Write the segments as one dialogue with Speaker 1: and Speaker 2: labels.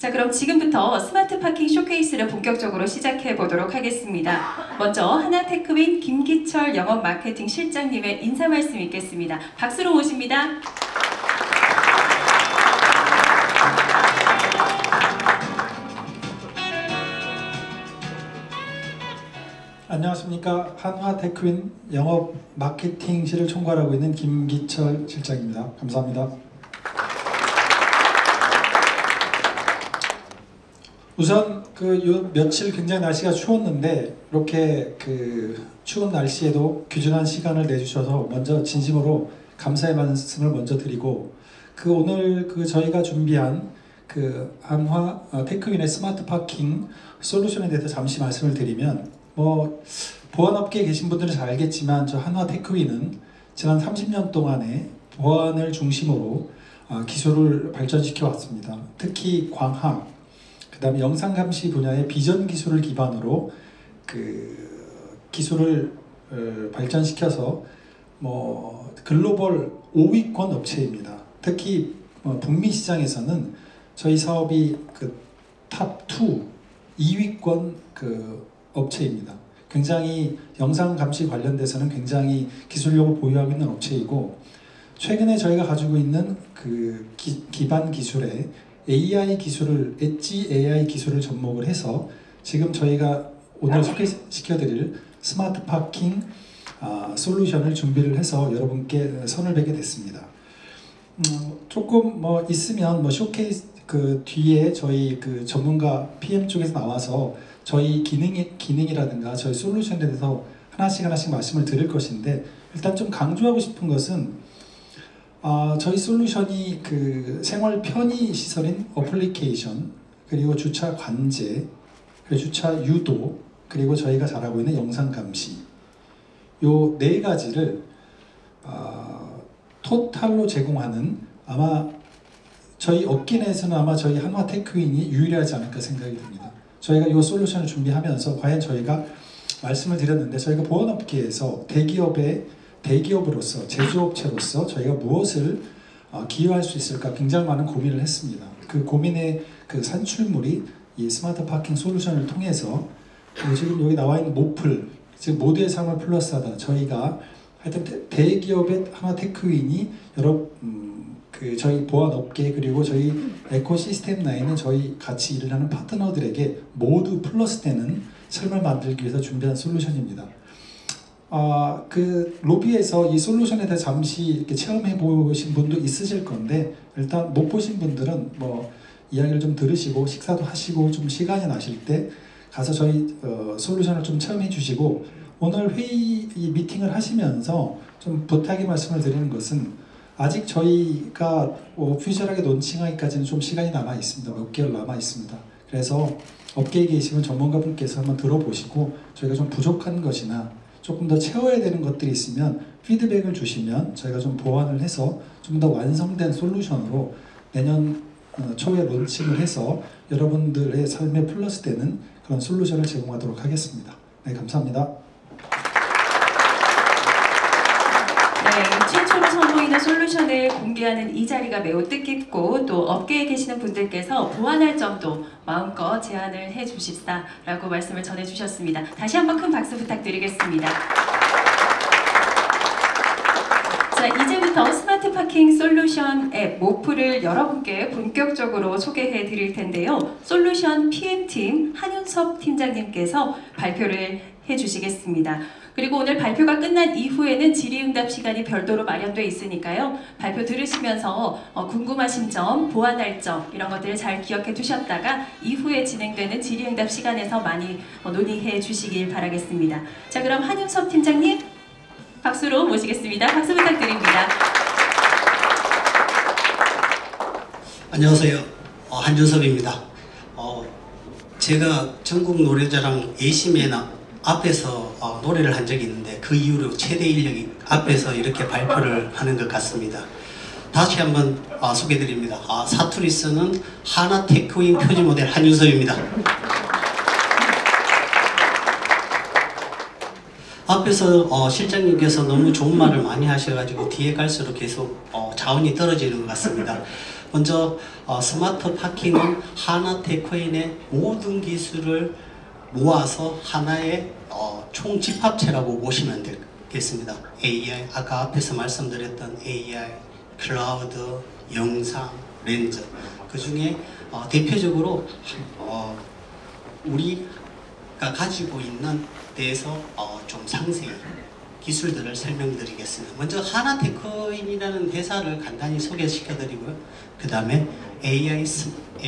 Speaker 1: 자, 그럼 지금부터 스마트 파킹 쇼케이스를 본격적으로 시작해 보도록 하겠습니다. 먼저 하나테크윈 김기철 영업 마케팅 실장님의 인사 말씀 있겠습니다. 박수로 모십니다.
Speaker 2: 안녕하십니까. 한화테크윈 영업 마케팅실을 총괄하고 있는 김기철 실장입니다. 감사합니다. 우선 요 며칠 굉장히 날씨가 추웠는데 이렇게 추운 날씨에도 귀중한 시간을 내주셔서 먼저 진심으로 감사의 말씀을 먼저 드리고 오늘 저희가 준비한 한화 테크윈의 스마트 파킹 솔루션에 대해서 잠시 말씀을 드리면 보안업계에 계신 분들은 잘 알겠지만 저 한화테크윈은 지난 30년 동안에 보안을 중심으로 기술을 발전시켜 왔습니다. 특히 광학, 그 다음에 영상감시 분야의 비전 기술을 기반으로 기술을 발전시켜서 글로벌 5위권 업체입니다. 특히 북미 시장에서는 저희 사업이 탑2, 2위권 업체입니다. 굉장히 영상감시 관련돼서는 굉장히 기술력을 보유하고 있는 업체이고, 최근에 저희가 가지고 있는 기반 기술에 AI 기술을, 엣지 AI 기술을 접목을 해서 지금 저희가 오늘 소개시켜드릴 스마트 파킹 솔루션을 준비를 해서 여러분께 선을 뵙게 됐습니다. 조금 있으면 쇼케이스 뒤에 저희 전문가 PM 쪽에서 나와서 저희 기능이라든가 저희 솔루션에 대해서 하나씩 말씀을 드릴 것인데, 일단 좀 강조하고 싶은 것은 저희 솔루션이 생활 편의 시설인 어플리케이션, 그리고 주차 관제, 그리고 주차 유도, 그리고 저희가 잘하고 있는 영상 감시, 요 네 가지를 토탈로 제공하는, 아마 저희 업계 내에서는 아마 저희 한화테크윈이 유일하지 않을까 생각이 듭니다. 저희가 이 솔루션을 준비하면서 과연 저희가 말씀을 드렸는데, 저희가 보안업계에서 대기업으로서, 제조업체로서 저희가 무엇을 기여할 수 있을까 굉장히 많은 고민을 했습니다. 그 고민의 산출물이 이 스마트 파킹 솔루션을 통해서 지금 여기 나와 있는 모플, 즉 모두의 삶을 플러스하다, 저희가 하여튼 대기업의 한화테크윈이 저희 보안업계 그리고 저희 에코시스템 내에는 저희 같이 일을 하는 파트너들에게 모두 플러스되는 삶을 만들기 위해서 준비한 솔루션입니다. 로비에서 이 솔루션에 대해 잠시 이렇게 체험해 보신 분도 있으실 건데, 일단 못 보신 분들은 이야기를 좀 들으시고 식사도 하시고 좀 시간이 나실 때 가서 저희 솔루션을 좀 체험해 주시고, 오늘 미팅을 하시면서 좀 부탁의 말씀을 드리는 것은, 아직 저희가 오피셜하게 론칭하기까지는 좀 시간이 남아 있습니다. 몇 개월 남아 있습니다. 그래서 업계에 계시는 전문가분께서 한번 들어보시고 저희가 좀 부족한 것이나 조금 더 채워야 되는 것들이 있으면 피드백을 주시면 저희가 좀 보완을 해서 좀 더 완성된 솔루션으로 내년 초에 론칭을 해서 여러분들의 삶에 플러스되는 그런 솔루션을 제공하도록 하겠습니다. 네, 감사합니다.
Speaker 1: 네, 최초로 선보이는 솔루션을 공개하는 이 자리가 매우 뜻깊고, 또 업계에 계시는 분들께서 보완할 점도 마음껏 제안을 해주십사라고 말씀을 전해주셨습니다. 다시 한번 큰 박수 부탁드리겠습니다. 자, 이제부터 스마트 파킹 솔루션 앱 모플을 여러분께 본격적으로 소개해 드릴 텐데요. 솔루션 PM팀 한윤섭 팀장님께서 발표를 해주시겠습니다. 그리고 오늘 발표가 끝난 이후에는 질의응답 시간이 별도로 마련되어 있으니까요. 발표 들으시면서 궁금하신 점, 보완할 점 이런 것들을 잘 기억해 두셨다가 이후에 진행되는 질의응답 시간에서 많이 논의해 주시길 바라겠습니다. 자, 그럼 한윤섭 팀장님 박수로 모시겠습니다. 박수 부탁드립니다.
Speaker 3: 안녕하세요. 한윤섭입니다. 제가 전국 노래자랑 예심에나 앞에서 노래를 한 적이 있는데 그 이후로 최대 인력이 앞에서 이렇게 발표를 하는 것 같습니다. 다시 한번 소개드립니다. 사투리 쓰는 하나테크윈 표지 모델 한윤섭입니다. 앞에서 실장님께서 너무 좋은 말을 많이 하셔가지고 뒤에 갈수록 계속 자원이 떨어지는 것 같습니다. 먼저 스마트 파킹은 하나테크인의 모든 기술을 모아서 하나의 총집합체라고 보시면 되겠습니다. AI, 아까 앞에서 말씀드렸던 AI, 클라우드, 영상, 렌즈, 그 중에 대표적으로 우리가 가지고 있는 데에서 좀 상세히 기술들을 설명드리겠습니다. 먼저 하나테크인이라는 회사를 간단히 소개시켜드리고요. 그 다음에 AI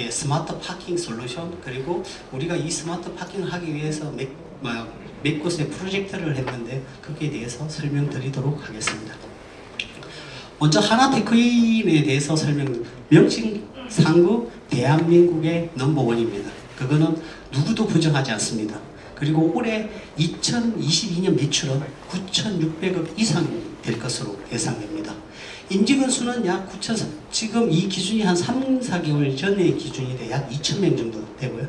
Speaker 3: 스마트 파킹 솔루션, 그리고 우리가 이 스마트 파킹을 하기 위해서 몇 곳의 프로젝트를 했는데 거기에 대해서 설명드리도록 하겠습니다. 먼저 하나테크인에 대해서 명칭상구 대한민국의 넘버원입니다. 그거는 누구도 부정하지 않습니다. 그리고 올해 2022년 매출은 9,600억 이상 될 것으로 예상됩니다. 임직원 수는 약 9,000, 지금 이 기준이 한 3, 4개월 전의 기준이 돼 약 2,000명 정도 되고요.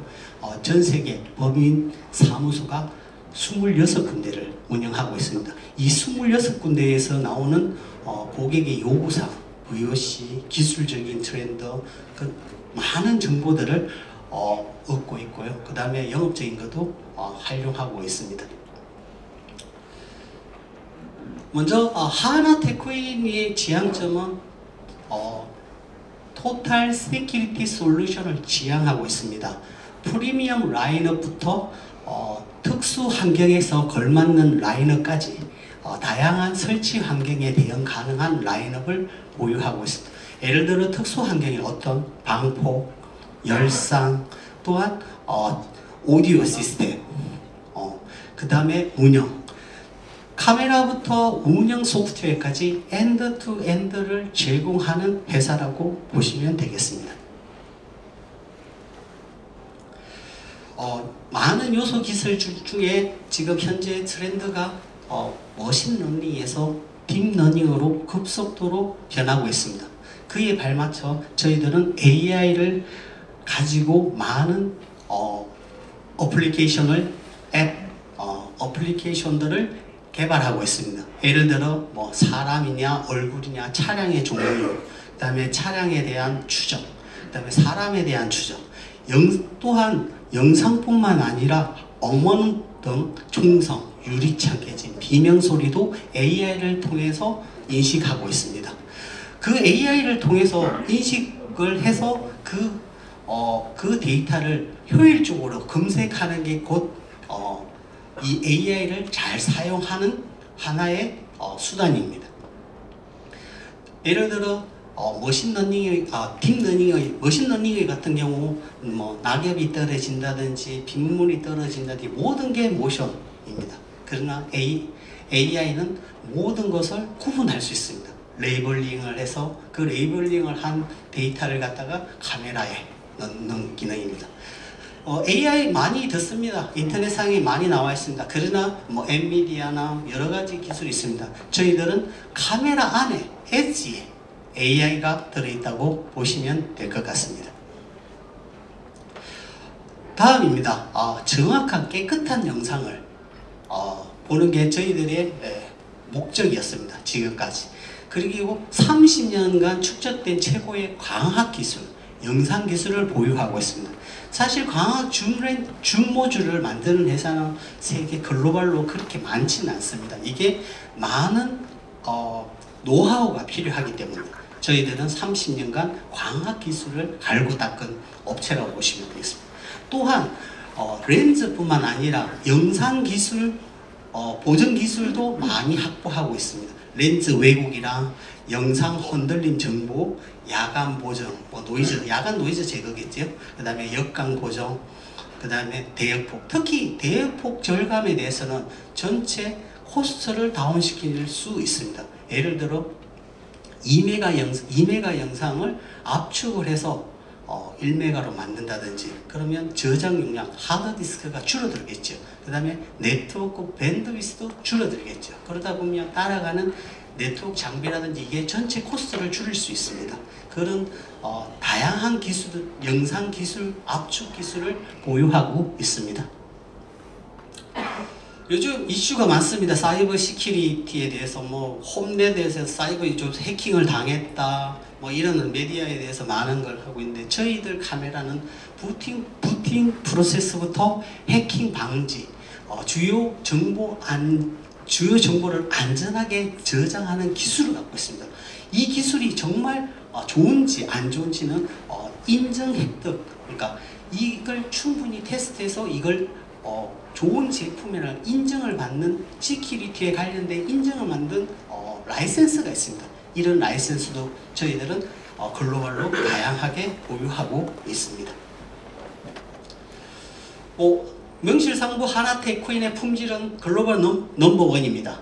Speaker 3: 전 세계 법인 사무소가 26군데를 운영하고 있습니다. 이 26군데에서 나오는 고객의 요구사항, VOC, 기술적인 트렌드, 그 많은 정보들을 얻고 있고요. 그 다음에 영업적인 것도 활용하고 있습니다. 먼저 하나테크인의 지향점은 토탈 시큐리티 솔루션을 지향하고 있습니다. 프리미엄 라인업부터 특수 환경에서 걸맞는 라인업까지 다양한 설치 환경에 대응 가능한 라인업을 보유하고 있습니다. 예를 들어 특수 환경에 어떤 방폭, 열상, 또한 오디오 시스템, 그 다음에 운영, 카메라부터 운영 소프트웨어까지 엔드투엔드를 제공하는 회사라고 보시면 되겠습니다. 많은 요소 기술 중에 지금 현재 트렌드가 머신러닝에서 딥러닝으로 급속도로 변하고 있습니다. 그에 발맞춰 저희들은 AI를 가지고 많은 어플리케이션들을 개발하고 있습니다. 예를 들어 사람이냐 얼굴이냐 차량의 종류, 그 다음에 차량에 대한 추적, 그 다음에 사람에 대한 추적, 또한 영상뿐만 아니라 음원 등 총성, 유리창 깨짐, 비명소리도 AI를 통해서 인식하고 있습니다. 그 AI를 통해서 인식을 해서 그 데이터를 효율적으로 검색하는 게 곧 이 AI를 잘 사용하는 하나의 수단입니다. 예를 들어 머신러닝의 머신러닝의 같은 경우 낙엽이 떨어진다든지 빗물이 떨어진다든지 모든 게 모션입니다. 그러나 AI는 모든 것을 구분할 수 있습니다. 레이블링을 해서 그 레이블링을 한 데이터를 갖다가 카메라에 넣는 기능입니다. AI 많이 듣습니다. 인터넷상에 많이 나와 있습니다. 그러나 엔비디아나 여러 가지 기술이 있습니다. 저희들은 카메라 안에 엣지에 AI가 들어있다고 보시면 될 것 같습니다. 다음입니다. 정확한 깨끗한 영상을 보는 게 저희들의 목적이었습니다. 지금까지. 그리고 30년간 축적된 최고의 광학 기술, 영상 기술을 보유하고 있습니다. 사실 광학 줌 모듈을 만드는 회사는 세계 글로벌로 그렇게 많지는 않습니다. 이게 많은 노하우가 필요하기 때문에 저희들은 30년간 광학 기술을 갈고 닦은 업체라고 보시면 되겠습니다. 또한 렌즈뿐만 아니라 영상 기술, 보정 기술도 많이 확보하고 있습니다. 렌즈 왜곡이랑 영상 흔들림 정보, 야간 보정, 노이즈, 야간 노이즈 제거겠죠. 그 다음에 역광 보정, 그 다음에 대역폭. 특히 대역폭 절감에 대해서는 전체 코스트를 다운시킬 수 있습니다. 예를 들어 2메가 영상을 압축을 해서 1메가로 만든다든지, 그러면 저장 용량, 하드디스크가 줄어들겠죠. 그 다음에 네트워크 밴드위스도 줄어들겠죠. 그러다 보면 따라가는 네트워크 장비라든지 이게 전체 코스트를 줄일 수 있습니다. 그런 다양한 기술, 영상 기술, 압축 기술을 보유하고 있습니다. 요즘 이슈가 많습니다. 사이버 시큐리티에 대해서 뭐 홈넷에서 사이버 좀 해킹을 당했다 뭐 이런 메디어에 대해서 많은 걸 하고 있는데 저희들 카메라는 부팅 프로세스부터 해킹 방지, 주요 정보를 안전하게 저장하는 기술을 갖고 있습니다. 이 기술이 정말 좋은지 안 좋은지는 인정 획득, 그러니까 이걸 충분히 테스트해서 이걸 좋은 제품이라는 인정을 받는 시큐리티에 관련된 인정을 만든 라이센스가 있습니다. 이런 라이센스도 저희들은 글로벌로 다양하게 보유하고 있습니다. 명실상부 하나테크인의 품질은 글로벌 넘버원입니다.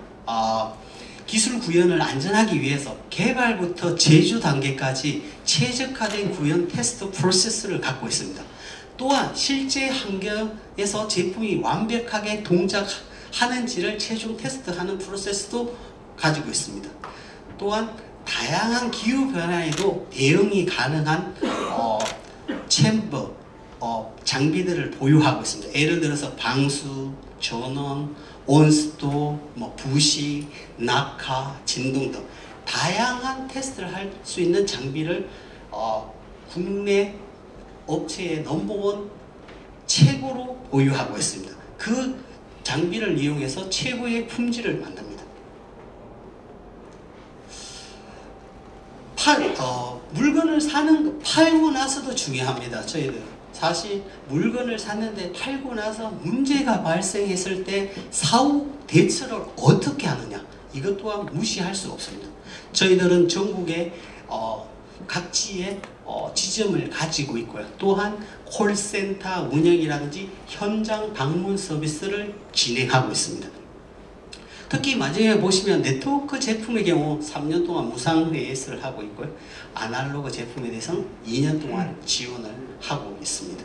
Speaker 3: 기술 구현을 안전하기 위해서 개발부터 제조 단계까지 최적화된 구현 테스트 프로세스를 갖고 있습니다. 또한 실제 환경에서 제품이 완벽하게 동작하는지를 최종 테스트하는 프로세스도 가지고 있습니다. 또한 다양한 기후 변화에도 대응이 가능한 챔버 장비들을 보유하고 있습니다. 예를 들어서 방수, 전원, 온습도, 부식, 낙하, 진동 등 다양한 테스트를 할 수 있는 장비를 국내 업체의 넘버원 최고로 보유하고 있습니다. 그 장비를 이용해서 최고의 품질을 만듭니다. 물건을 팔고 나서도 중요합니다. 저희들 사실 물건을 샀는데 팔고 나서 문제가 발생했을 때 사후 대처를 어떻게 하느냐, 이것 또한 무시할 수 없습니다. 저희들은 전국에 각지에 지점을 가지고 있고요. 또한 콜센터 운영이라든지 현장 방문 서비스를 진행하고 있습니다. 특히 마지막에 보시면 네트워크 제품의 경우 3년 동안 무상 AS를 하고 있고요. 아날로그 제품에 대해서는 2년 동안 지원을 하고 있습니다.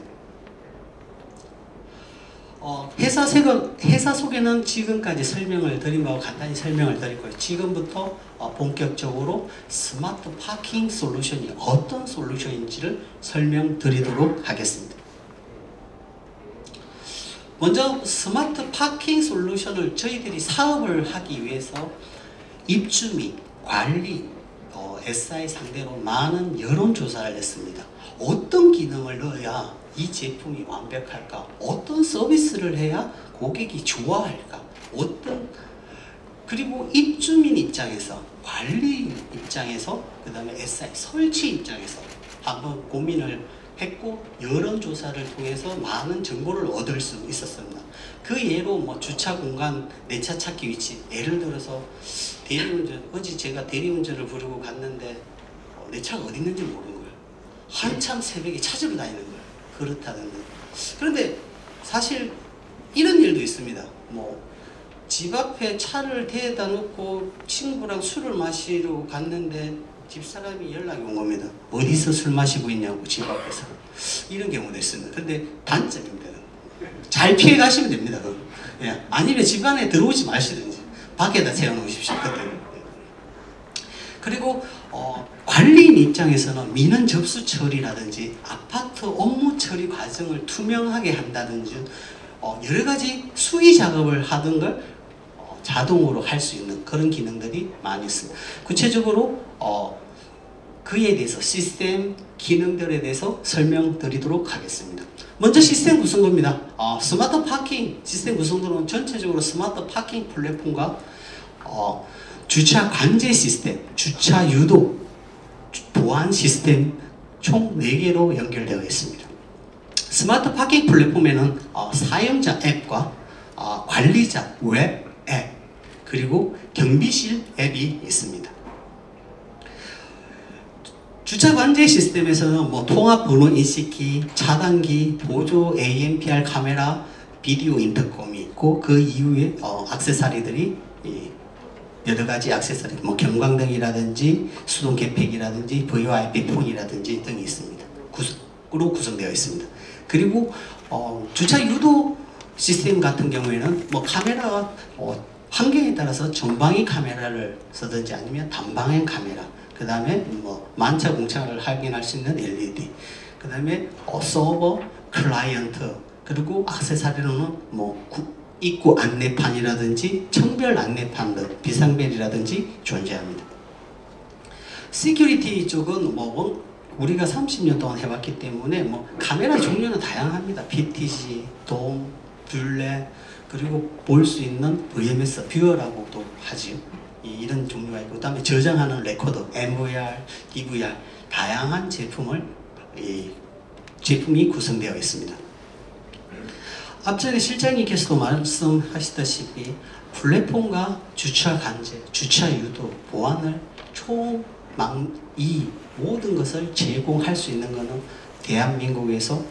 Speaker 3: 회사 소개는 지금까지 설명을 드린 바와 간단히 설명을 드리고요. 지금부터 본격적으로 스마트 파킹 솔루션이 어떤 솔루션인지를 설명드리도록 하겠습니다. 먼저 스마트 파킹 솔루션을 저희들이 사업을 하기 위해서 입주 및 관리, SI 상대로 많은 여론조사를 했습니다. 어떤 기능을 넣어야 이 제품이 완벽할까? 어떤 서비스를 해야 고객이 좋아할까? 그리고 입주민 입장에서, 관리 입장에서, 그 다음에 SI 설치 입장에서 한번 고민을 했고 여론조사를 통해서 많은 정보를 얻을 수 있었습니다. 그 예로 주차 공간, 내 차 찾기 위치, 예를 들어서 어제 제가 대리운전을 부르고 갔는데 내 차가 어디 있는지 모르는 거예요. 한참 새벽에 찾으러 다니는 거예요. 그렇다던데. 그런데 사실 이런 일도 있습니다. 집 앞에 차를 대다 놓고 친구랑 술을 마시러 갔는데 집사람이 연락이 온 겁니다. 어디서 술 마시고 있냐고, 집 앞에서. 이런 경우도 있습니다. 근데 단점입니다. 잘 피해 가시면 됩니다. 예. 아니면 집 안에 들어오지 마시든지 밖에다 세워놓으십시오. 그때. 그리고 관리인 입장에서는 민원 접수 처리라든지 아파트 업무 처리 과정을 투명하게 한다든지 여러 가지 수의 작업을 하던 걸 자동으로 할 수 있는 그런 기능들이 많이 있습니다. 구체적으로 그에 대해서 시스템 기능들에 대해서 설명드리도록 하겠습니다. 먼저 시스템 구성도입니다. 스마트 파킹 시스템 구성도는 전체적으로 스마트 파킹 플랫폼과 주차 관제 시스템, 주차 유도, 보안 시스템 총 4개로 연결되어 있습니다. 스마트 파킹 플랫폼에는 사용자 앱과 관리자 웹 앱, 그리고 경비실 앱이 있습니다. 주차 관제 시스템에서는 통합 번호 인식기, 차단기, 보조 ANPR 카메라, 비디오 인터컴이 있고 그 이후에 액세서리들이 여러 가지 액세서리, 경광등이라든지 수동 개폐기라든지 VoIP 폰이라든지 등이 있습니다. 구로 구성되어 있습니다. 그리고 주차 유도 시스템 같은 경우에는 카메라가 환경에 따라서 전방위 카메라를 쓰든지 아니면 단방향 카메라, 그 다음에 만차 공차를 확인할 수 있는 LED, 그 다음에 서버, 클라이언트, 그리고 액세서리로는 입구 안내판이라든지 청별 안내판, 비상벨이라든지 존재합니다. 시큐리티 쪽은 뭐 우리가 30년 동안 해왔기 때문에 뭐 카메라 종류는 다양합니다. BTG, 돔, 뷰레, 그리고 볼 수 있는 VMS, 뷰어라고도 하지요. 이런 종류가 있고, 그 다음에 저장하는 레코더, MVR, DVR, 다양한 제품이 구성되어 있습니다. 앞전에 실장님께서도 말씀하시다시피 플랫폼과 주차 간제, 주차 유도, 보안을 이 모든 것을 제공할 수 있는 것은 대한민국에서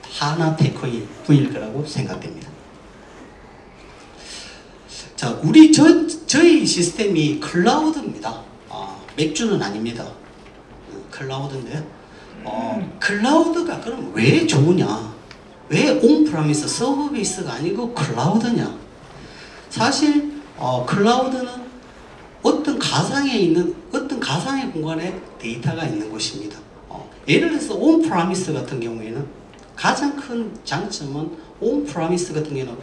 Speaker 3: 하나테크일 거라고 생각됩니다. 자, 저희 시스템이 클라우드입니다. 맥주는 아닙니다. 클라우드인데요. 클라우드가 그럼 왜 좋으냐? 왜 온프라미스 서버베이스가 아니고 클라우드냐? 사실 클라우드는 어떤 가상의 공간에 데이터가 있는 곳입니다. 예를 들어서 온프라미스 같은 경우에는 가장 큰 장점은 온프라미스 같은 경우는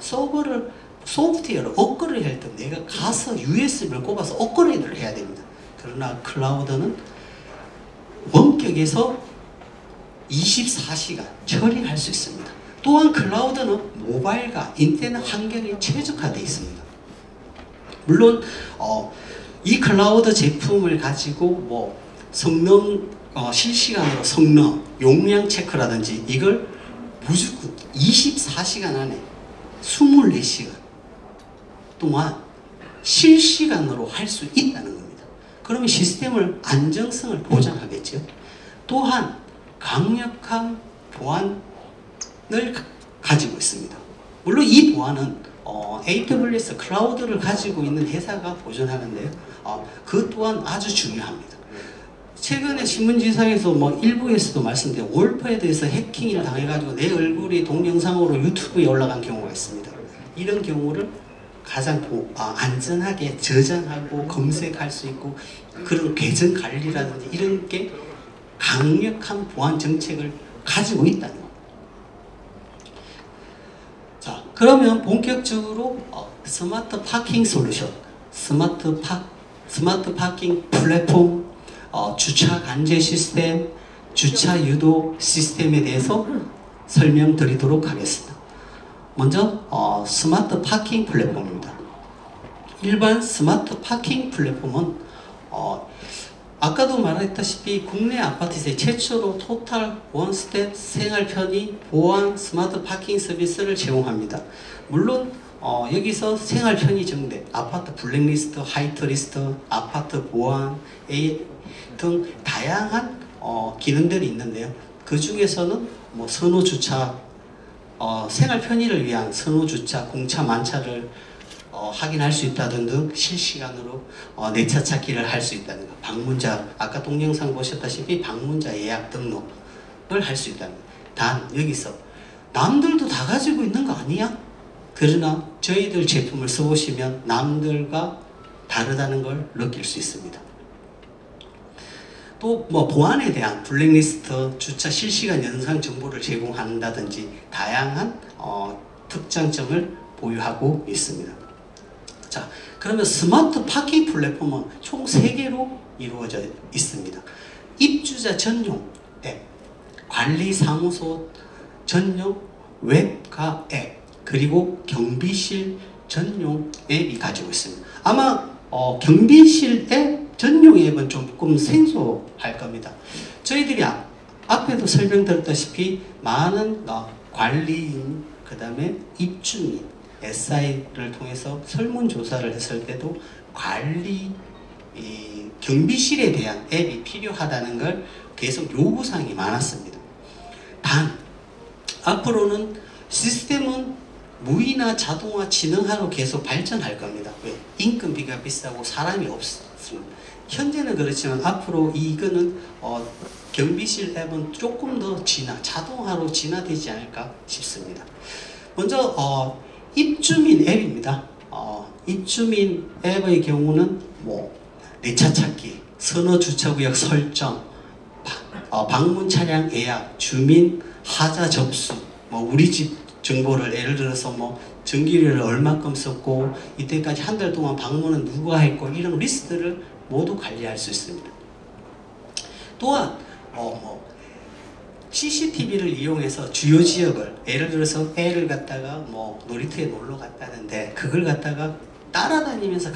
Speaker 3: 소프트웨어를 업그레이드 할 때 내가 가서 USB를 꼽아서 업그레이드를 해야 됩니다. 그러나 클라우드는 원격에서 24시간 처리할 수 있습니다. 또한 클라우드는 모바일과 인터넷 환경에 최적화되어 있습니다. 물론 이 클라우드 제품을 가지고 뭐 실시간으로 성능, 용량 체크라든지 이걸 무조건 24시간 안에 24시간 동안 실시간으로 할 수 있다는 겁니다. 그러면 시스템을 안정성을 보장하겠죠. 또한 강력한 보안을 가지고 있습니다. 물론 이 보안은 AWS 클라우드를 가지고 있는 회사가 보존하는데요. 그 또한 아주 중요합니다. 최근에 신문지상에서 뭐 일부에서도 말씀드린 월퍼에 대해서 해킹을 당해가지고 내 얼굴이 동영상으로 유튜브에 올라간 경우가 있습니다. 이런 경우를 가장 안전하게 저장하고 검색할 수 있고 그런 계정 관리라든지 이런 게 강력한 보안 정책을 가지고 있다는 겁니다. 자, 그러면 본격적으로 스마트 파킹 솔루션, 스마트 파킹 플랫폼, 주차 간제 시스템, 주차 유도 시스템에 대해서 설명드리도록 하겠습니다. 먼저 스마트 파킹 플랫폼입니다. 일반 스마트 파킹 플랫폼은 아까도 말했다시피 국내 아파트에서 최초로 토탈 원스텝 생활 편의 보안 스마트 파킹 서비스를 제공합니다. 물론 여기서 생활 편의 정대, 아파트 블랙리스트, 화이트리스트, 아파트 보안 등 다양한 기능들이 있는데요. 그 중에서는 뭐 선호주차, 생활 편의를 위한 선호주차, 공차 만차를 확인할 수 있다는 등 실시간으로 내차 찾기를 할 수 있다는 것, 방문자, 아까 동영상 보셨다시피 방문자 예약 등록을 할 수 있다는 것. 단 여기서 남들도 다 가지고 있는 거 아니야? 그러나 저희들 제품을 써보시면 남들과 다르다는 걸 느낄 수 있습니다. 또 뭐 보안에 대한 블랙리스트, 주차 실시간 연상 정보를 제공한다든지 다양한 특장점을 보유하고 있습니다. 자, 그러면 스마트 파킹 플랫폼은 총 3개로 이루어져 있습니다. 입주자 전용 앱, 관리사무소 전용 웹과 앱, 그리고 경비실 전용 앱이 가지고 있습니다. 아마 경비실 앱 전용 앱은 조금 생소할 겁니다. 저희들이 앞에도 설명드렸다시피 많은 관리인, 그 다음에 입주민, SI를 통해서 설문조사를 했을 때도 경비실에 대한 앱이 필요하다는 걸 계속 요구사항이 많았습니다. 단 앞으로는 시스템은 무인화, 자동화, 지능화로 계속 발전할 겁니다. 왜? 인건비가 비싸고 사람이 없습니다. 현재는 그렇지만 앞으로 이거는 경비실 앱은 조금 더 자동화로 진화되지 않을까 싶습니다. 먼저 입주민 앱입니다. 입주민 앱의 경우는 뭐 내차 찾기, 선호 주차구역 설정, 방문 차량 예약, 주민 하자 접수, 뭐 우리 집 정보를 예를 들어서 뭐 전기료를 얼마큼 썼고 이때까지 한 달 동안 방문은 누가 했고 이런 리스트를 모두 관리할 수 있습니다. 또한 CCTV를 이용해서 주요 지역을 예를 들어서 애를 갖다가 뭐 놀이터에 놀러 갔다는데 그걸 갖다가 따라다니면서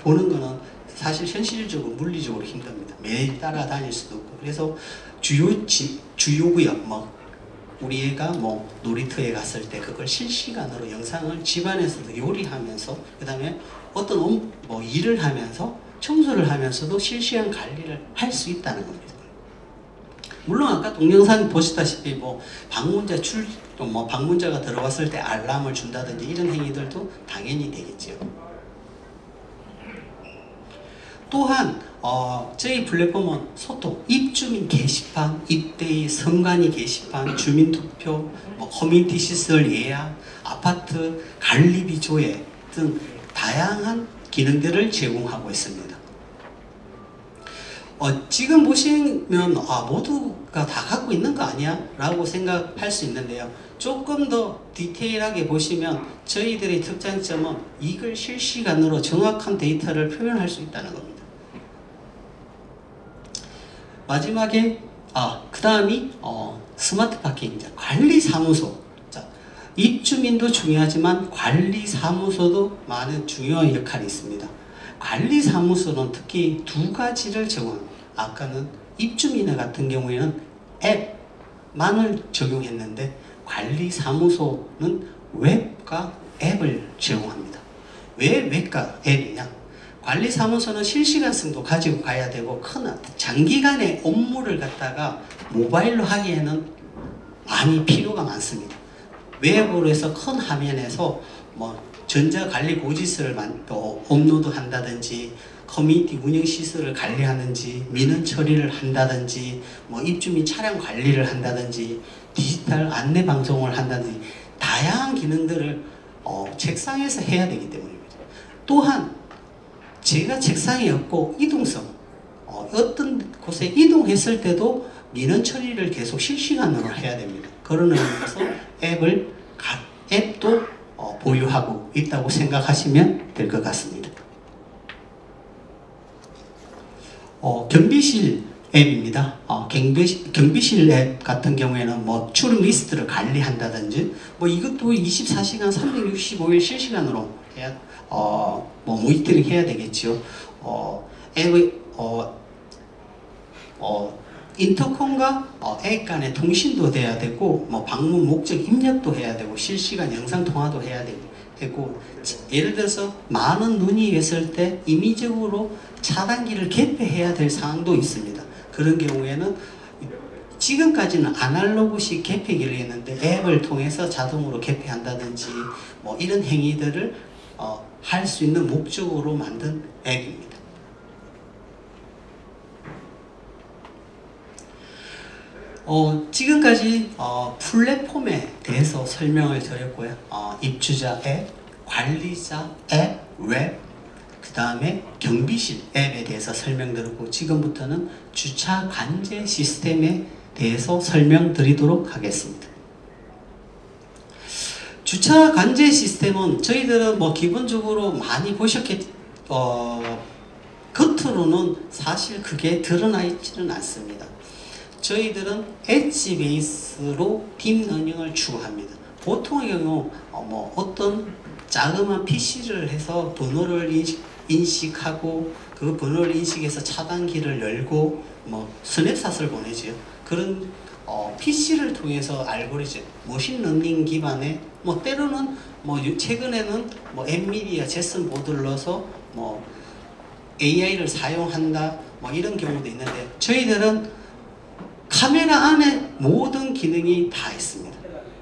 Speaker 3: 보는 거는 사실 현실적으로 물리적으로 힘듭니다. 매일 따라다닐 수도 없고 그래서 주요 구역 우리 애가 뭐 놀이터에 갔을 때 그걸 실시간으로 영상을 집안에서도 요리하면서 그 다음에 어떤 일을 하면서 청소를 하면서도 실시간 관리를 할 수 있다는 겁니다. 물론 아까 동영상 보시다시피 방문자가 들어왔을 때 알람을 준다든지 이런 행위들도 당연히 되겠죠. 또한 저희 플랫폼은 소통, 입주민 게시판, 입대의 선관위 게시판, 주민투표, 커뮤니티 시설 예약, 아파트 관리비 조회 등 다양한 기능들을 제공하고 있습니다. 지금 보시면 모두가 다 갖고 있는 거 아니야? 라고 생각할 수 있는데요. 조금 더 디테일하게 보시면 저희들의 특장점은 이걸 실시간으로 정확한 데이터를 표현할 수 있다는 겁니다. 마지막에 그 다음이 스마트 파킹 관리사무소. 입주민도 중요하지만 관리사무소도 많은 중요한 역할이 있습니다. 관리사무소는 특히 두 가지를 제공합니다. 아까는 입주민회 같은 경우에는 앱만을 적용했는데 관리사무소는 웹과 앱을 제공합니다. 왜 웹과 앱이냐? 관리사무소는 실시간성도 가지고 가야 되고 큰 장기간의 업무를 갖다가 모바일로 하기에는 많이 필요가 많습니다. 웹으로 해서 큰 화면에서 전자관리 고지서를 업로드 한다든지 커뮤니티 운영시설을 관리하는지 민원 처리를 한다든지 입주민 차량 관리를 한다든지 디지털 안내방송을 한다든지 다양한 기능들을 책상에서 해야 되기 때문입니다. 또한 제가 책상에 없고 이동성 어떤 곳에 이동했을 때도 민원 처리를 계속 실시간으로 해야 됩니다. 그런 의미에서 앱도 보유하고 있다고 생각하시면 될 것 같습니다. 경비실 앱입니다. 경비실 앱 같은 경우에는 출입 리스트를 관리한다든지 이것도 24시간 365일 실시간으로 해야 모니터링 해야 되겠죠. 앱의 인터컴과 앱 간의 통신도 돼야 되고 방문 목적 입력도 해야 되고 실시간 영상 통화도 해야 되고 예를 들어서 많은 눈이 있을 때 임의적으로 차단기를 개폐해야 될 상황도 있습니다. 그런 경우에는 지금까지는 아날로그식 개폐기를 했는데 앱을 통해서 자동으로 개폐한다든지 이런 행위들을 할 수 있는 목적으로 만든 앱입니다. 지금까지 플랫폼에 대해서 설명을 드렸고요. 입주자 앱, 관리자 앱, 웹, 그 다음에 경비실 앱에 대해서 설명드렸고 지금부터는 주차 관제 시스템에 대해서 설명드리도록 하겠습니다. 주차 관제 시스템은 저희들은 기본적으로 많이 겉으로는 사실 그게 드러나 있지는 않습니다. 저희들은 엣지 베이스로 딥러닝을 추구합니다. 보통의 경우 어떤 자그마한 PC를 해서 번호를 인식하고 그 번호를 인식해서 차단기를 열고 스냅샷을 보내죠. 그런 PC를 통해서 알고리즘, 머신러닝 기반의 때로는 최근에는 엔비디아 제슨 보드를 넣어서 AI를 사용한다 이런 경우도 있는데 저희들은 카메라 안에 모든 기능이 다 있습니다.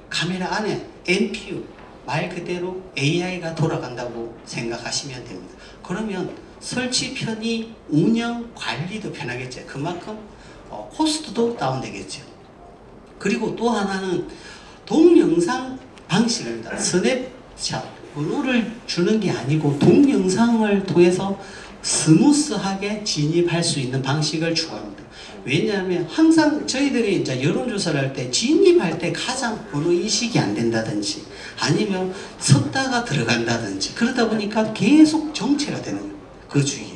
Speaker 3: 카메라 안에 NPU, 말 그대로 AI가 돌아간다고 생각하시면 됩니다. 그러면 설치 편의, 운영, 관리도 편하겠죠. 그만큼 코스트도 다운되겠죠. 그리고 또 하나는 동영상 방식입니다. 스냅샷, 번호를 주는 게 아니고 동영상을 통해서 스무스하게 진입할 수 있는 방식을 추구합니다. 왜냐하면 항상 저희들이 이제 여론조사를 할 때 진입할 때 가장 번호 인식이 안 된다든지 아니면 섰다가 들어간다든지 그러다 보니까 계속 정체가 되는 거예요. 그 주위에.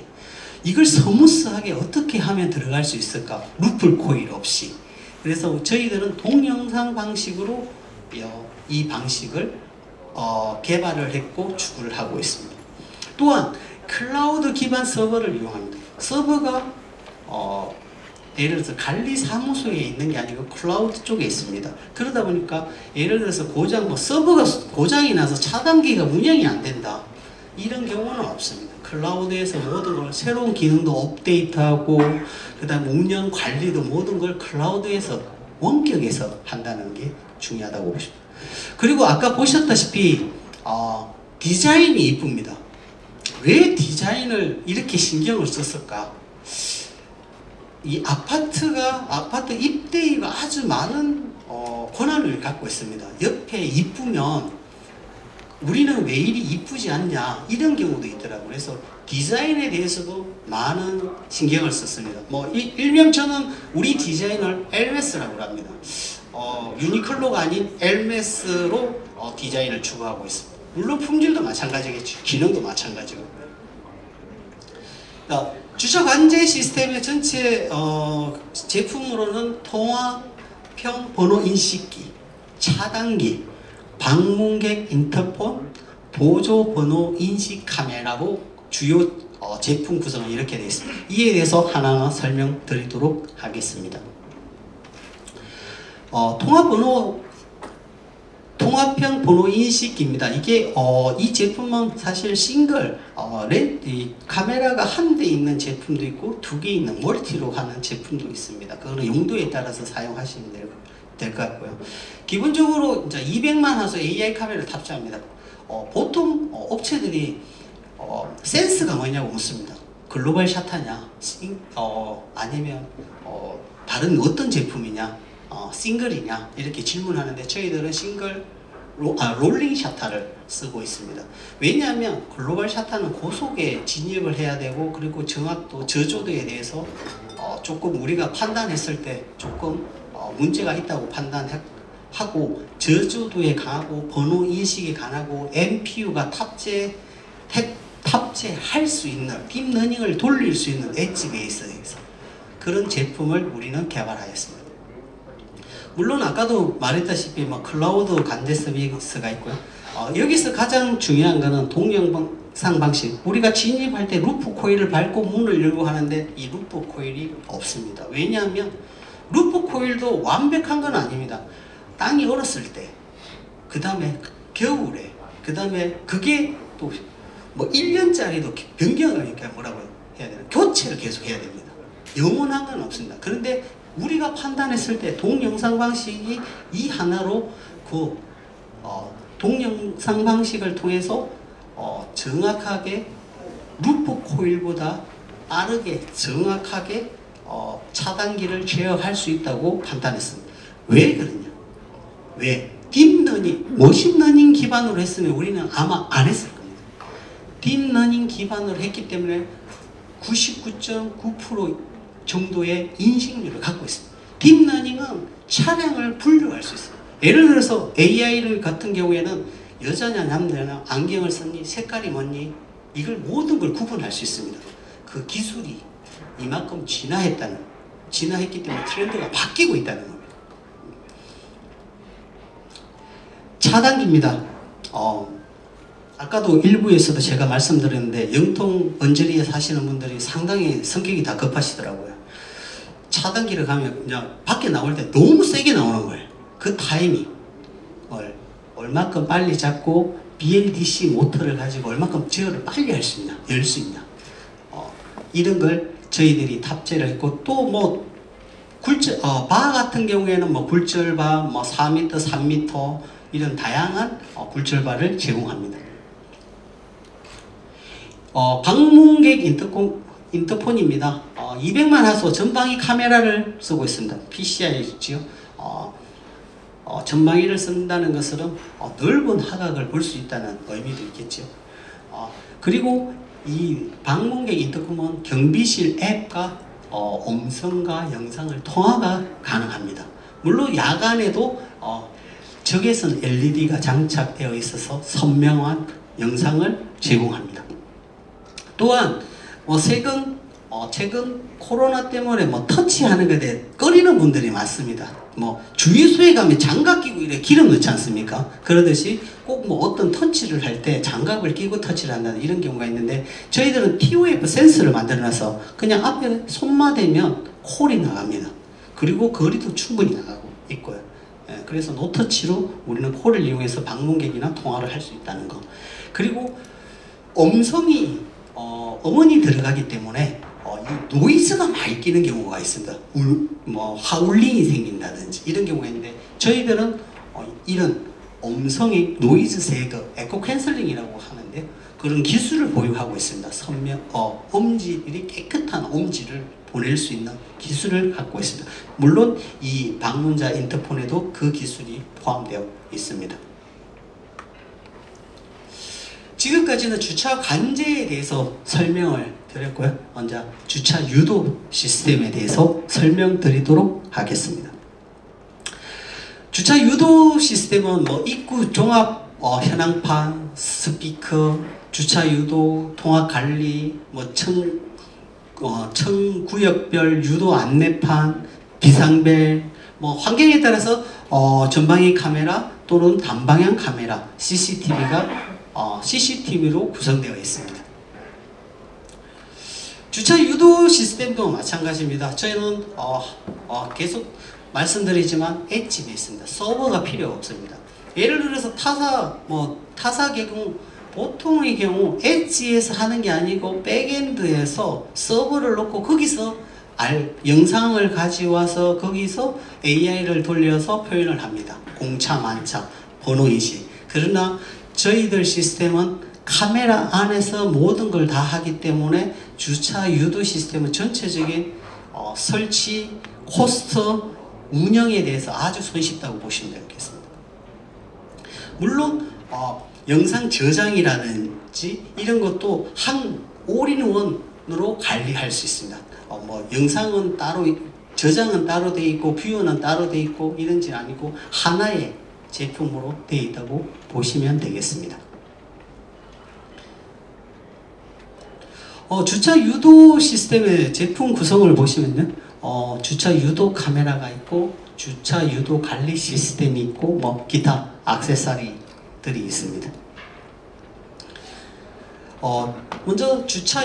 Speaker 3: 이걸 스무스하게 어떻게 하면 들어갈 수 있을까? 루플 코일 없이. 그래서 저희들은 동영상 방식으로 이 방식을 개발을 했고 추구를 하고 있습니다. 또한 클라우드 기반 서버를 이용합니다. 서버가 예를 들어서 관리 사무소에 있는 게 아니고 클라우드 쪽에 있습니다. 그러다 보니까 예를 들어서 서버가 고장이 나서 차단기가 운영이 안 된다. 이런 경우는 없습니다. 클라우드에서 모든 걸 새로운 기능도 업데이트하고 그다음 운영 관리도 모든 걸 클라우드에서 원격에서 한다는 게 중요하다고 보십니다. 그리고 아까 보셨다시피 디자인이 이쁩니다. 왜 디자인을 이렇게 신경을 썼을까? 이 아파트 입대가 아주 많은 권한을 갖고 있습니다. 옆에 이쁘면 우리는 왜 이리 이쁘지 않냐 이런 경우도 있더라고요. 그래서 디자인에 대해서도 많은 신경을 썼습니다. 일명 저는 우리 디자인을 엘메스라고 합니다. 유니클로가 아닌 엘메스로 디자인을 추구하고 있습니다. 물론 품질도 마찬가지겠죠. 기능도 마찬가지고. 주차 관제 시스템의 전체 제품으로는 통화평 번호 인식기, 차단기, 방문객 인터폰, 보조 번호 인식 카메라로 주요 제품 구성은 이렇게 되어 있습니다. 이에 대해서 하나하나 설명드리도록 하겠습니다. 통화평 번호 인식기입니다. 이게 이 제품은 사실 싱글 이 카메라가 한 대 있는 제품도 있고 2개 있는 멀티로 하는 제품도 있습니다. 그거는 용도에 따라서 사용하시면 될 것 같고요. 기본적으로 이제 200만 화소 AI 카메라를 탑재합니다. 보통 업체들이 센스가 뭐냐고 묻습니다. 글로벌 샷하냐, 아니면 다른 어떤 제품이냐, 싱글이냐 이렇게 질문하는데 저희들은 롤링 샤타를 쓰고 있습니다. 왜냐하면 글로벌 샤타는 고속에 진입을 해야 되고 그리고 정확도, 저조도에 대해서 조금 우리가 판단했을 때 조금 문제가 있다고 판단하고 저조도에 강하고 번호 인식에 강하고 MPU가 탑재할 수 있는 딥러닝을 돌릴 수 있는 엣지 베이스에서 그런 제품을 우리는 개발하였습니다. 물론 아까도 말했다시피 클라우드 관제 서비스가 있고요. 여기서 가장 중요한 것은 동영상 방식. 우리가 진입할 때 루프 코일을 밟고 문을 열고 하는데 이 루프 코일이 없습니다. 왜냐하면 루프 코일도 완벽한 건 아닙니다. 땅이 얼었을 때, 그 다음에 겨울에, 그 다음에 그게 또 1년짜리도 변경을 뭐라고 해야 되나? 교체를 계속 해야 됩니다. 영원한 건 없습니다. 그런데 우리가 판단했을 때 동영상 방식이 이 하나로 동영상 방식을 통해서 정확하게 루프 코일보다 빠르게 정확하게 차단기를 제어할 수 있다고 판단했습니다. 왜 그러냐? 왜? 딥러닝, 머신러닝 기반으로 했으면 우리는 아마 안 했을 겁니다. 딥러닝 기반으로 했기 때문에 99.9% 정도의 인식률을 갖고 있습니다. 딥러닝은 차량을 분류할 수 있어요. 예를 들어서 AI 같은 경우에는 여자냐 남자냐, 안경을 썼니, 색깔이 뭐니, 이걸 모든 걸 구분할 수 있습니다. 그 기술이 이만큼 진화했기 때문에 트렌드가 바뀌고 있다는 겁니다. 차단기입니다. 아까도 일부에서도 제가 말씀드렸는데 영통 언저리에 사시는 분들이 상당히 성격이 다 급하시더라고요. 차단기를 가면 그냥 밖에 나올 때 너무 세게 나오는 거예요. 그 타이밍을 얼마큼 빨리 잡고 BLDC 모터를 가지고 얼마큼 제어를 빨리 할 수 있냐, 열 수 있냐, 이런 걸 저희들이 탑재를 했고 또 바 같은 경우에는 굴절바 4m, 3m 이런 다양한 굴절바를 제공합니다. 방문객 인터폰입니다. 200만 화소 전방위 카메라를 쓰고 있습니다. PCI였지요. 전방위를 쓴다는 것은 넓은 하각을 볼 수 있다는 의미도 있겠죠. 그리고 이 방문객 인터컴은 경비실 앱과 음성과 영상을 통화가 가능합니다. 물론 야간에도 적외선 LED가 장착되어 있어서 선명한 영상을 제공합니다. 또한 최근 코로나 때문에 터치하는 것에 대해 꺼리는 분들이 많습니다. 주유소에 가면 장갑 끼고 이렇게 기름 넣지 않습니까? 그러듯이 꼭 어떤 터치를 할 때 장갑을 끼고 터치를 한다는 이런 경우가 있는데, 저희들은 TOF 센서를 만들어놔서 그냥 앞에 손만 대면 콜이 나갑니다. 그리고 거리도 충분히 나가고 있고요. 그래서 노터치로 우리는 콜을 이용해서 방문객이나 통화를 할 수 있다는 거. 그리고 음성이 음원이 들어가기 때문에 이 노이즈가 많이 끼는 경우가 있습니다. 하울링이 생긴다든지 이런 경우가 있는데, 저희들은 이런 음성의 노이즈 제거, 에코 캔슬링이라고 하는데, 그런 기술을 보유하고 있습니다. 음질이 깨끗한 음질을 보낼 수 있는 기술을 갖고 있습니다. 물론 이 방문자 인터폰에도 그 기술이 포함되어 있습니다. 지금까지는 주차 관제에 대해서 설명을 드렸고요. 먼저 주차 유도 시스템에 대해서 설명드리도록 하겠습니다. 주차 유도 시스템은 입구 종합 현황판, 스피커, 주차 유도, 통학 관리, 청구역별 유도 안내판, 비상벨, 환경에 따라서 전방위 카메라 또는 단방향 카메라, CCTV로 구성되어 있습니다. 주차 유도 시스템도 마찬가지입니다. 저희는 계속 말씀드리지만 엣지에 있습니다. 서버가 필요 없습니다. 예를 들어서 타사 경우, 보통의 경우 엣지에서 하는 게 아니고 백엔드에서 서버를 놓고 거기서 영상을 가져와서 거기서 AI를 돌려서 표현을 합니다. 공차, 만차, 번호인식. 그러나 저희들 시스템은 카메라 안에서 모든 걸 다 하기 때문에 주차 유도 시스템은 전체적인 설치, 코스트, 운영에 대해서 아주 손쉽다고 보시면 되겠습니다. 영상 저장이라든지 이런 것도 한 올인원으로 관리할 수 있습니다. 영상은 따로, 저장은 따로 되어 있고 뷰어는 따로 되어 있고 이런지 아니고 하나의 제품으로 되어 있다고 보시면 되겠습니다. 주차 유도 시스템의 제품 구성을 보시면요, 주차 유도 카메라가 있고 주차 유도 관리 시스템이 있고 기타 액세서리들이 있습니다. 먼저 주차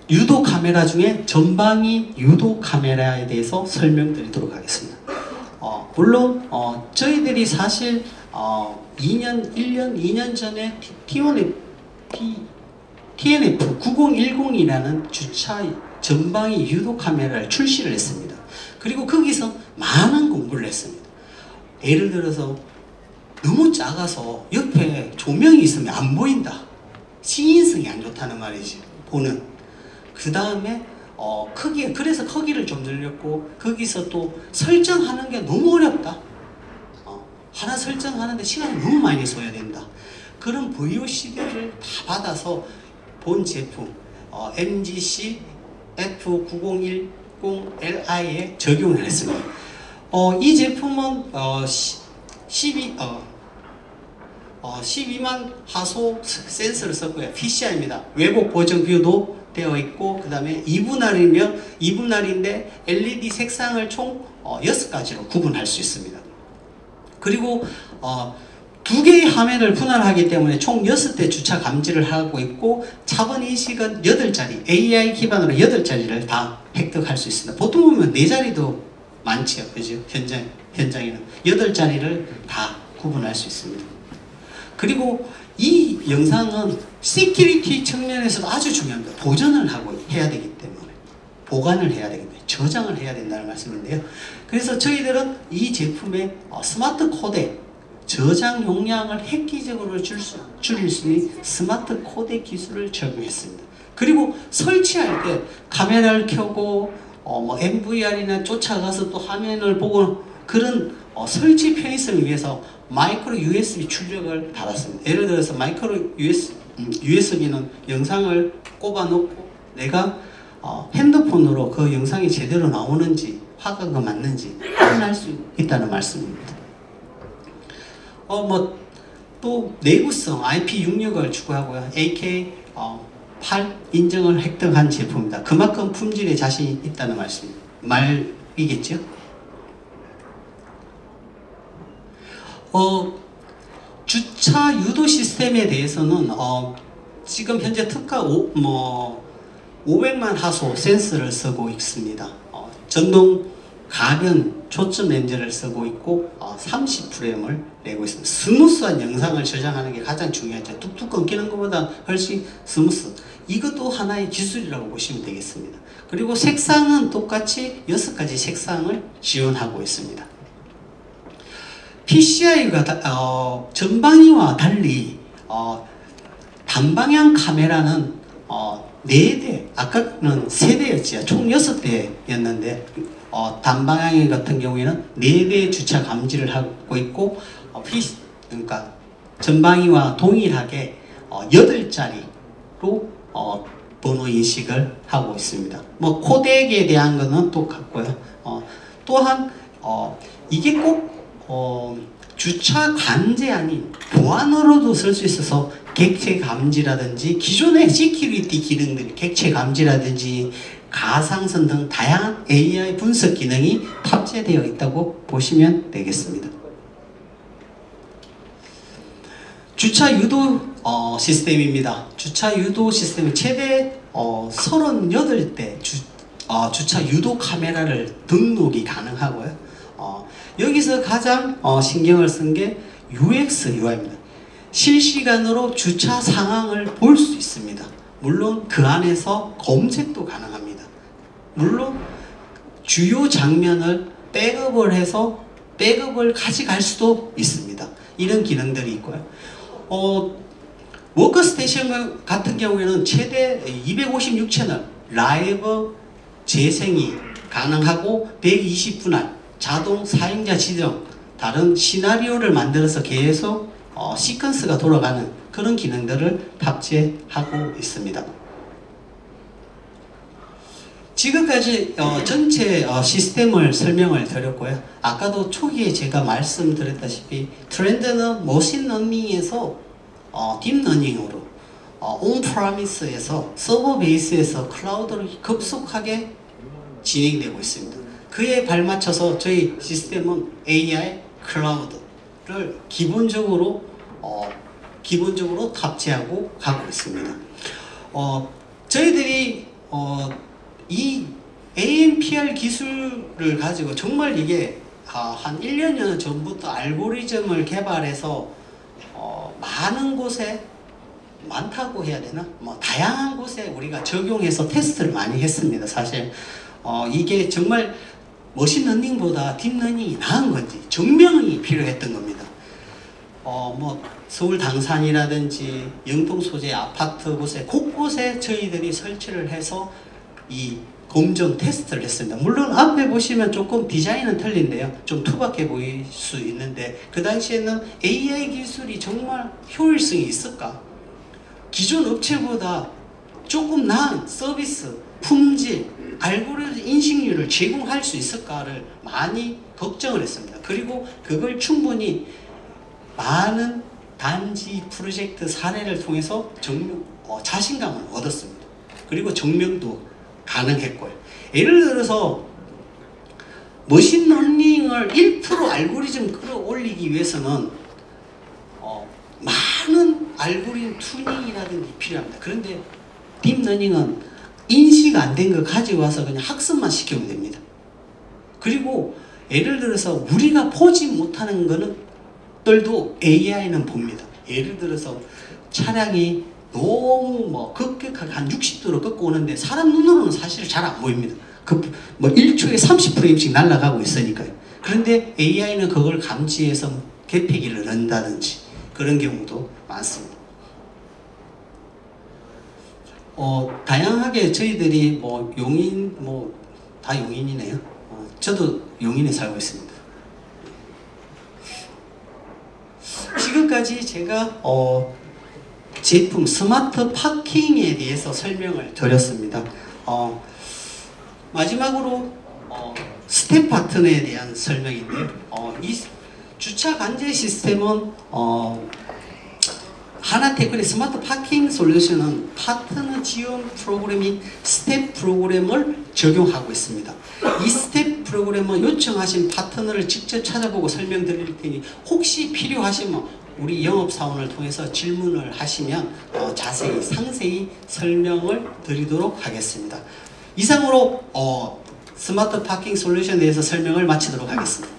Speaker 3: 유도 카메라 중에 전방위 유도 카메라에 대해서 설명드리도록 하겠습니다. 물론 저희들이 사실 2년 전에 TNF 9010이라는 주차 전방위 유도 카메라를 출시를 했습니다. 그리고 거기서 많은 공부를 했습니다. 예를 들어서 너무 작아서 옆에 조명이 있으면 안 보인다. 시인성이 안 좋다는 말이지, 보는. 그 다음에 그래서 크기를 좀 늘렸고, 거기서 또 설정하는 게 너무 어렵다. 하나 설정하는데 시간이 너무 많이 소요된다. 그런 VOCD를 다 받아서 본 제품 MGC F9010Li에 적용을 했습니다. 이 제품은 12만 화소 센서를 썼고요. PCI입니다. 외부 보정 뷰도 되어 있고, 그 다음에 2분할이면 2분할인데 LED 색상을 총 6가지로 구분할 수 있습니다. 그리고 2개의 화면을 분할하기 때문에 총 6대 주차 감지를 하고 있고, 차번 인식은 8자리, AI 기반으로 8자리를 다 획득할 수 있습니다. 보통 보면 4자리도 많죠. 그죠? 현장에는 8자리를 다 구분할 수 있습니다. 그리고 이 영상은 시큐리티 측면에서도 아주 중요합니다. 보존을 해야 되기 때문에, 보관을 해야 되기 때문에 저장을 해야 된다는 말씀인데요. 그래서 저희들은 이 제품의 스마트 코덱, 저장 용량을 획기적으로 줄일 수 있는 스마트 코덱 기술을 적용했습니다. 그리고 설치할 때 카메라를 켜고 MVR이나 쫓아가서 또 화면을 보고, 그런 설치 편의성을 위해서 마이크로 USB 출력을 달았습니다. 예를 들어서 마이크로 USB는 영상을 꼽아놓고 내가 핸드폰으로 그 영상이 제대로 나오는지 화가가 맞는지 확인할 수 있다는 말씀입니다. 또 내구성 IP66을 추구하고요. AK8 인증을 획득한 제품입니다. 그만큼 품질에 자신이 있다는 말이겠죠. 주차 유도 시스템에 대해서는 지금 현재 특가 500만 하소 센서를 쓰고 있습니다. 전동 가변 초점 렌즈를 쓰고 있고 30프레임을 내고 있습니다. 스무스한 영상을 저장하는 게 가장 중요하죠. 뚝뚝 끊기는 것보다 훨씬 스무스. 이것도 하나의 기술이라고 보시면 되겠습니다. 그리고 색상은 똑같이 6가지 색상을 지원하고 있습니다. PCI가 전방위와 달리 단방향 카메라는 4대, 아까는 3대였지요. 총 6대였는데 단방향 같은 경우에는 4대 주차 감지를 하고 있고 그러니까 전방위와 동일하게 8자리로 번호 인식을 하고 있습니다. 코덱에 대한 거는 똑같고요. 또한 이게 꼭 주차 관제 아닌 보안으로도 쓸 수 있어서 객체 감지라든지 기존의 시큐리티 기능들, 객체 감지라든지 가상선 등 다양한 AI 분석 기능이 탑재되어 있다고 보시면 되겠습니다. 주차 유도 시스템입니다. 주차 유도 시스템은 최대 38대 주차 유도 카메라를 등록이 가능하고요. 여기서 가장 신경을 쓴 게 UX, UI입니다. 실시간으로 주차 상황을 볼 수 있습니다. 물론 그 안에서 검색도 가능합니다. 물론 주요 장면을 백업을 해서 백업을 가져갈 수도 있습니다. 이런 기능들이 있고요. 워크스테이션 같은 경우에는 최대 256채널 라이브 재생이 가능하고 120분할 자동 사용자 지정, 다른 시나리오를 만들어서 계속 시퀀스가 돌아가는 그런 기능들을 탑재하고 있습니다. 지금까지 전체 시스템을 설명을 드렸고요. 아까도 초기에 제가 말씀드렸다시피 트렌드는 머신러닝에서 딥러닝으로 온프라미스에서 서버 베이스에서 클라우드로 급속하게 진행되고 있습니다. 그에 발맞춰서 저희 시스템은 AI 클라우드를 기본적으로 탑재하고 가고 있습니다. 저희들이 이 ANPR 기술을 가지고 정말 이게 한 1년 전부터 알고리즘을 개발해서 많은 곳에 많다고 해야 되나? 다양한 곳에 우리가 적용해서 테스트를 많이 했습니다. 사실 이게 정말 머신러닝보다 딥러닝이 나은 건지 증명이 필요했던 겁니다. 서울 당산이라든지 영동 소재 아파트 곳에 곳곳에 저희들이 설치를 해서 이 검증 테스트를 했습니다. 물론 앞에 보시면 조금 디자인은 틀린데요. 좀 투박해 보일 수 있는데 그 당시에는 AI 기술이 정말 효율성이 있을까? 기존 업체보다 조금 나은 서비스, 품질, 알고리즘 인식률을 제공할 수 있을까를 많이 걱정을 했습니다. 그리고 그걸 충분히 많은 단지 프로젝트 사례를 통해서 자신감을 얻었습니다. 그리고 증명도 가능했고요. 예를 들어서 머신러닝을 1% 알고리즘 끌어올리기 위해서는 많은 알고리즘 튜닝이라든지 필요합니다. 그런데 딥러닝은 인식 안 된 거 가지고 와서 그냥 학습만 시키면 됩니다. 그리고 예를 들어서 우리가 보지 못하는 거는 들도 AI는 봅니다. 예를 들어서 차량이 너무 급격하게 한 60도로 꺾고 오는데 사람 눈으로는 사실 잘 안 보입니다. 1초에 30프레임씩 날아가고 있으니까요. 그런데 AI는 그걸 감지해서 개폐기를 넣는다든지 그런 경우도 많습니다. 다양하게 저희들이 용인 다 용인이네요. 저도 용인에 살고 있습니다. 지금까지 제가 제품 스마트 파킹에 대해서 설명을 드렸습니다. 마지막으로 스텝 파트너에 대한 설명인데요. 이 주차 관제 시스템은 하나테크의 스마트 파킹 솔루션은 파트너 지원 프로그램인 스텝 프로그램을 적용하고 있습니다. 이 스텝 프로그램은 요청하신 파트너를 직접 찾아보고 설명드릴 테니 혹시 필요하시면 우리 영업사원을 통해서 질문을 하시면 자세히 상세히 설명을 드리도록 하겠습니다. 이상으로 스마트 파킹 솔루션에 대해서 설명을 마치도록 하겠습니다.